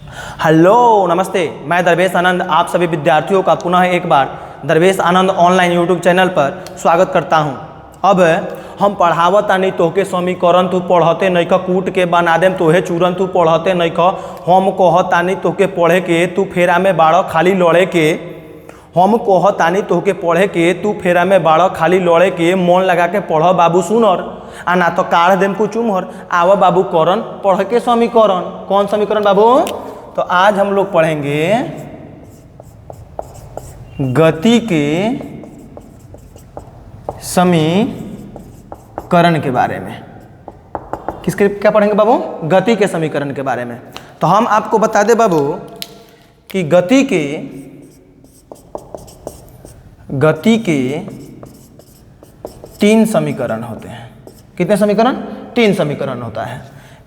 Hello नमस्ते, मैं दरवेश आनंद आप सभी विद्यार्थियों का पुनः एक बार दरवेश आनंद ऑनलाइन यूट्यूब चैनल पर स्वागत करता हूं। अब हम पढ़ावतानी तोहके समीकरण तू पढ़ते नहीं ख कूट के बना देम तोहे चूरन तू पढ़ते नहीं ख। हम कहतानी तोहके पढ़े के तू फेरा में बाड़ खाली लड़े के। हम कहतानी तोहके पढ़े के तू फेरा में बाड़ खाली लड़े के। मन लगा के पढ़ बाबू सुनर आ ना तो काढ़ देम कुछ उमर। आव बाबू करन पढ़ के समीकरण। कौन समीकरण बाबू? तो आज हम लोग पढ़ेंगे गति के समीकरण के बारे में। किसके क्या पढ़ेंगे बाबू? गति के समीकरण के बारे में। तो हम आपको बता दें बाबू कि गति के 3 समीकरण होते हैं। कितने समीकरण? 3 समीकरण होता है।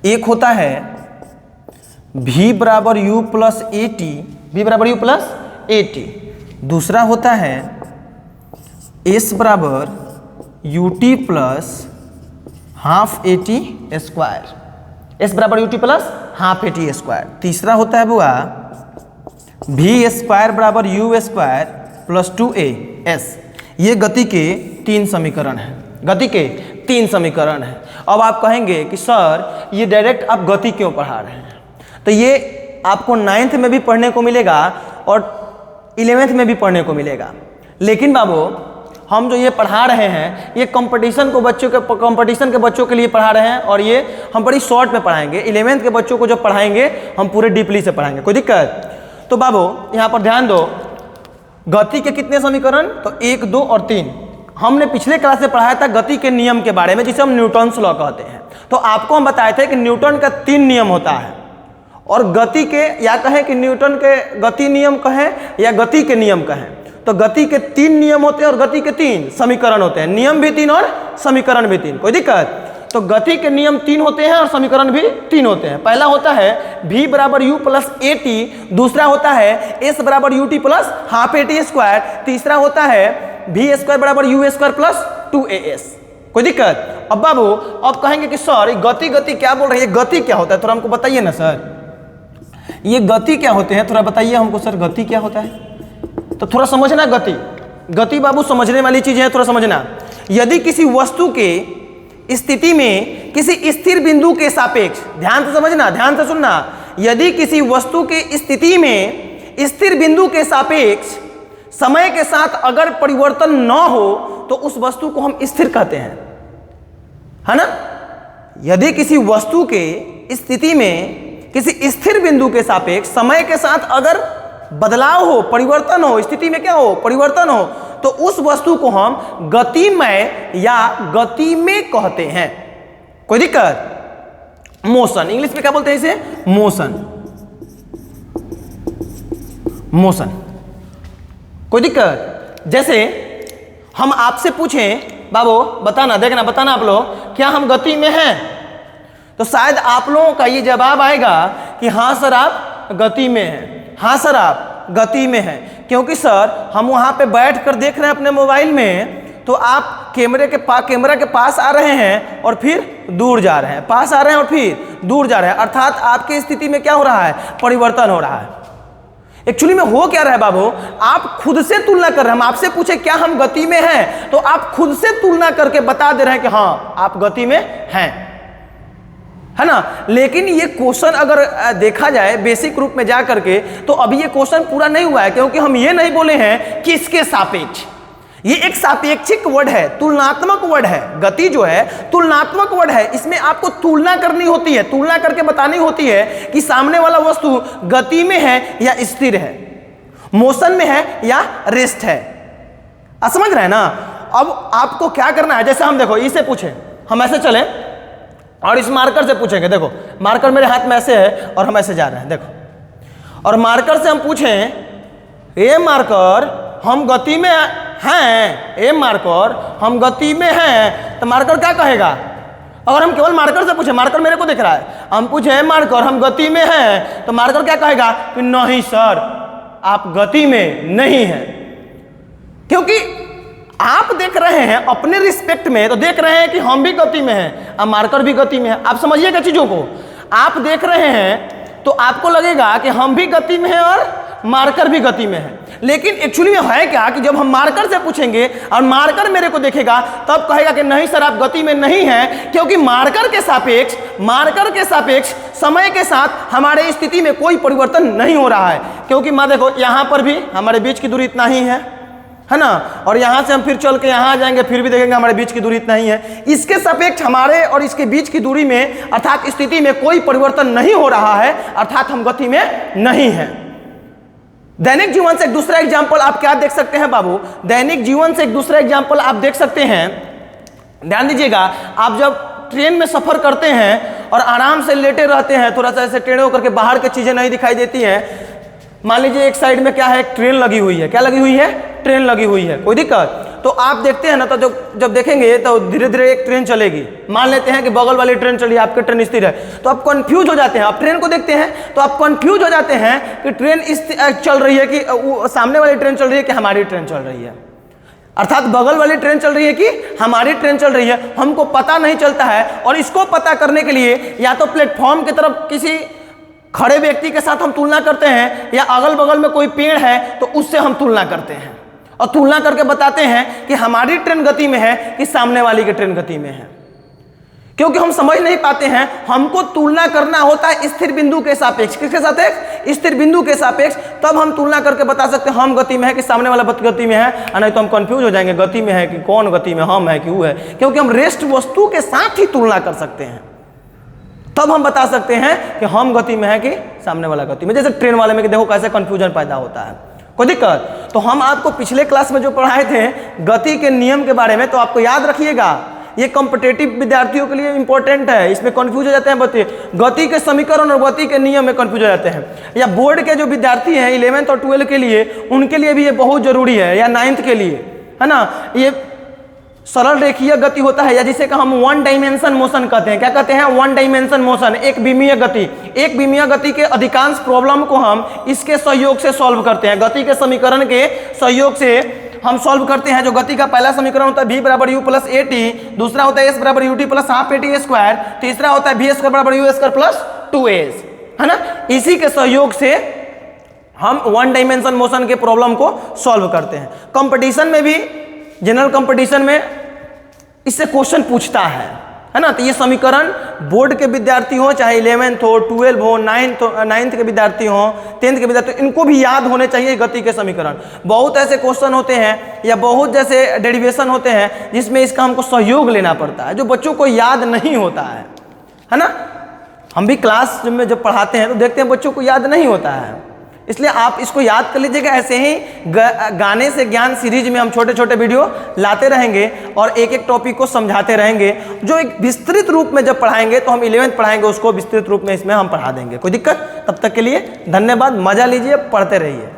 एक होता है v बराबर u plus A T, v बराबर u प्लस ए टी। दूसरा होता है s बराबर U T plus half A T square, s बराबर U T plus half A T square. तीसरा होता है बुआ v स्क्वायर बराबर u स्क्वायर प्लस 2as। ये गति के 3 समीकरण हैं। गति के 3 समीकरण हैं। अब आप कहेंगे कि सर ये डायरेक्ट आप गति क्यों पढ़ा रहे हैं? तो ये आपको 9th में भी पढ़ने को मिलेगा और 11th में भी पढ़ने को मिलेगा। लेकिन बाबू हम जो ये पढ़ा रहे हैं ये कंपटीशन के बच्चों के लिए पढ़ा रहे हैं और ये हम बड़ी शॉर्ट में पढ़ाएंगे। 11th के बच्चों को जब पढ़ाएंगे हम पूरे डीपली से पढ़ाएंगे। कोई दिक्कत? तो बाबू यहाँ पर ध्यान दो, गति के कितने समीकरण? तो 1, 2 और 3। हमने पिछले क्लास में पढ़ाया था गति के नियम के बारे में जिसे हम न्यूटन्स लॉ कहते हैं। तो आपको हम बताए थे कि न्यूटन का 3 नियम होता है और गति के या कहें कि न्यूटन के गति नियम कहें या गति के नियम कहें तो गति के 3 नियम होते हैं और गति के 3 समीकरण होते हैं। नियम भी 3 और समीकरण भी 3। कोई दिक्कत? तो गति के नियम 3 होते हैं और समीकरण भी 3 होते हैं। पहला होता है v बराबर u प्लस ए टी। दूसरा होता है s बराबर U T plus half A T square. तीसरा होता है v स्क्वायर बराबर u स्क्वायर प्लस 2as। कोई दिक्कत? अब बाबू अब कहेंगे कि सर गति क्या बोल रही है? गति क्या होता है? थोड़ा हमको बताइए ना सर, ये गति क्या होते हैं? थोड़ा बताइए हमको सर, गति क्या होता है? तो थोड़ा समझना। गति बाबू समझने वाली चीज है, थोड़ा समझना। यदि किसी वस्तु के स्थिति में किसी स्थिर बिंदु के सापेक्ष, ध्यान से समझना, ध्यान से सुनना, यदि किसी वस्तु के स्थिति में स्थिर बिंदु के सापेक्ष समय के साथ अगर परिवर्तन न हो तो उस वस्तु को हम स्थिर कहते हैं, है ना? यदि किसी वस्तु के स्थिति में किसी स्थिर बिंदु के सापेक्ष समय के साथ अगर बदलाव हो, परिवर्तन हो, स्थिति में क्या हो? परिवर्तन हो, तो उस वस्तु को हम गतिमय या गति में कहते हैं। कोई दिक्कत? मोशन, इंग्लिश में क्या बोलते हैं इसे? मोशन। मोशन। कोई दिक्कत? जैसे हम आपसे पूछें बाबू बताना, देखना, बताना आप लोग क्या हम गति में हैं? तो शायद आप लोगों का ये जवाब आएगा कि हाँ सर आप गति में हैं, हाँ सर आप गति में हैं। क्योंकि सर हम वहाँ पे बैठ कर देख रहे हैं अपने मोबाइल में, तो आप कैमरा के पास आ रहे हैं और फिर दूर जा रहे हैं, पास आ रहे हैं और फिर दूर जा रहे हैं, अर्थात आपकी स्थिति में क्या हो रहा है? परिवर्तन हो रहा है। एक्चुअली में हो क्या रहा है बाबू? आप खुद से तुलना कर रहे हैं। हम आपसे पूछे क्या हम गति में हैं, तो आप खुद से तुलना करके बता दे रहे हैं कि हाँ आप गति में हैं, है ना? लेकिन ये क्वेश्चन अगर देखा जाए बेसिक रूप में जा करके तो अभी ये क्वेश्चन पूरा नहीं हुआ है, क्योंकि हम ये नहीं बोले हैं कि इसके सापेक्ष। ये एक सापेक्षिक वर्ड है, तुलनात्मक वर्ड है। गति जो है तुलनात्मक वर्ड है, इसमें आपको तुलना करनी होती है, तुलना करके बतानी होती है कि सामने वाला वस्तु गति में है या स्थिर है, मोशन में है या रेस्ट है। आप समझ रहे हैं ना? अब आपको क्या करना है, जैसे हम देखो इसे पूछे, हम ऐसे चले और इस मार्कर से पूछेंगे, देखो मार्कर मेरे हाथ में ऐसे है और हम ऐसे जा रहे हैं, देखो, और मार्कर से हम पूछें ए मार्कर हम गति में हैं, ए मार्कर हम गति में हैं, तो मार्कर क्या कहेगा? अगर हम केवल मार्कर से पूछे, मार्कर मेरे को दिख रहा है, हम पूछे ए मार्कर हम गति में हैं, तो मार्कर क्या कहेगा कि नहीं सर आप गति में नहीं हैं। क्योंकि आप देख रहे हैं अपने रिस्पेक्ट में, तो देख रहे हैं कि हम भी गति में हैं, अब मार्कर भी गति में है। आप समझिएगा चीजों को, आप देख रहे हैं तो आपको लगेगा कि हम भी गति में हैं और मार्कर भी गति में है। लेकिन एक्चुअली में है क्या कि जब हम मार्कर से पूछेंगे और मार्कर मेरे को देखेगा तब कहेगा कि नहीं सर आप गति में नहीं हैं, क्योंकि मार्कर के सापेक्ष समय के साथ हमारे स्थिति में कोई परिवर्तन नहीं हो रहा है। क्योंकि मान देखो यहाँ पर भी हमारे बीच की दूरी इतना ही है ना, और यहाँ से हम फिर चल के यहाँ आ जाएंगे, फिर भी देखेंगे हमारे बीच की दूरी इतना ही है। इसके सापेक्ष हमारे और इसके बीच की दूरी में अर्थात स्थिति में कोई परिवर्तन नहीं हो रहा है, अर्थात हम गति में नहीं है। दैनिक जीवन से एक दूसरा एग्जाम्पल आप क्या देख सकते हैं बाबू, दैनिक जीवन से एक दूसरा एग्जाम्पल आप देख सकते हैं। ध्यान दीजिएगा, आप जब ट्रेन में सफर करते हैं और आराम से लेटे रहते हैं, थोड़ा सा ऐसे टेढ़े होकर के बाहर की चीजें नहीं दिखाई देती हैं। मान लीजिए एक साइड में क्या है, ट्रेन लगी हुई है। क्या लगी हुई है? ट्रेन लगी हुई है। कोई दिक्कत? तो आप देखते हैं ना, तो जब देखेंगे तो धीरे धीरे एक ट्रेन चलेगी। मान लेते हैं कि बगल वाली ट्रेन चली, आपकी ट्रेन स्थिर है, तो आप कंफ्यूज हो जाते हैं। आप ट्रेन को देखते हैं तो आप कंफ्यूज हो जाते हैं कि ट्रेन चल रही है कि सामने वाली ट्रेन चल रही है कि हमारी ट्रेन चल रही है, अर्थात बगल वाली ट्रेन चल रही है कि हमारी ट्रेन चल रही है, हमको पता नहीं चलता है। और इसको पता करने के लिए या तो प्लेटफॉर्म की तरफ किसी खड़े व्यक्ति के साथ हम तुलना करते हैं, या अगल बगल में कोई पेड़ है तो उससे हम तुलना करते हैं और तुलना करके बताते हैं कि हमारी ट्रेन गति में है कि सामने वाली की ट्रेन गति में है। क्योंकि हम समझ नहीं पाते हैं, हमको तुलना करना होता है स्थिर बिंदु के सापेक्ष। किसके सापेक्ष? स्थिर बिंदु के सापेक्ष। तब हम तुलना करके बता सकते हैं हम गति में है कि सामने वाला गति में है, नहीं तो हम कंफ्यूज हो जाएंगे गति में है कि कौन गति में, हम है कि वो है। क्योंकि हम रेस्ट वस्तु के साथ ही तुलना कर सकते हैं, तब हम बता सकते हैं कि हम गति में है कि सामने वाला गति में। जैसे ट्रेन वाले में कि देखो कैसे कंफ्यूजन पैदा होता है। कोई दिक्कत? तो हम आपको पिछले क्लास में जो पढ़ाए थे गति के नियम के बारे में, तो आपको याद रखिएगा, ये कॉम्पिटिटिव विद्यार्थियों के लिए इंपॉर्टेंट है। इसमें कंफ्यूज हो जाते हैं बच्चे, गति के समीकरण और गति के नियम में कंफ्यूज हो जाते हैं। या बोर्ड के जो विद्यार्थी हैं 11th और 12th के लिए, उनके लिए भी ये बहुत जरूरी है, या 9th के लिए, है ना। ये सरल रेखीय गति होता है, या जिसे हम वन डायमेंशन मोशन कहते हैं। क्या कहते हैं? वन डायमेंशन मोशन, एक विमीय गति। एक विमीय गति के अधिकांश प्रॉब्लम को हम इसके सहयोग से सॉल्व करते हैं, गति के समीकरण के सहयोग से हम सॉल्व करते हैं। जो गति का पहला समीकरण होता है v बराबर u प्लस ए टी, दूसरा होता है s बराबर ut plus half A T square, तीसरा होता है v स्क्वायर बराबर u स्क्वायर प्लस 2s, है ना। इसी के सहयोग से हम वन डायमेंशन मोशन के प्रॉब्लम को सॉल्व करते हैं। कंपटीशन में भी, जनरल कंपटीशन में इससे क्वेश्चन पूछता है ना। तो ये समीकरण बोर्ड के विद्यार्थी हो, चाहे 11th हो, 12 हो, 9th के विद्यार्थी हो, 10th के विद्यार्थी, इनको भी याद होने चाहिए गति के समीकरण। बहुत ऐसे क्वेश्चन होते हैं या बहुत जैसे डेरिवेशन होते हैं जिसमें इसका हमको सहयोग लेना पड़ता है, जो बच्चों को याद नहीं होता है ना। हम भी क्लास में जब पढ़ाते हैं तो देखते हैं बच्चों को याद नहीं होता है, इसलिए आप इसको याद कर लीजिएगा। ऐसे ही गाने से ज्ञान सीरीज में हम छोटे छोटे वीडियो लाते रहेंगे और एक एक टॉपिक को समझाते रहेंगे, जो एक विस्तृत रूप में जब पढ़ाएंगे तो हम 11th पढ़ाएंगे उसको विस्तृत रूप में इसमें हम पढ़ा देंगे। कोई दिक्कत? तब तक के लिए धन्यवाद, मजा लीजिए, पढ़ते रहिए।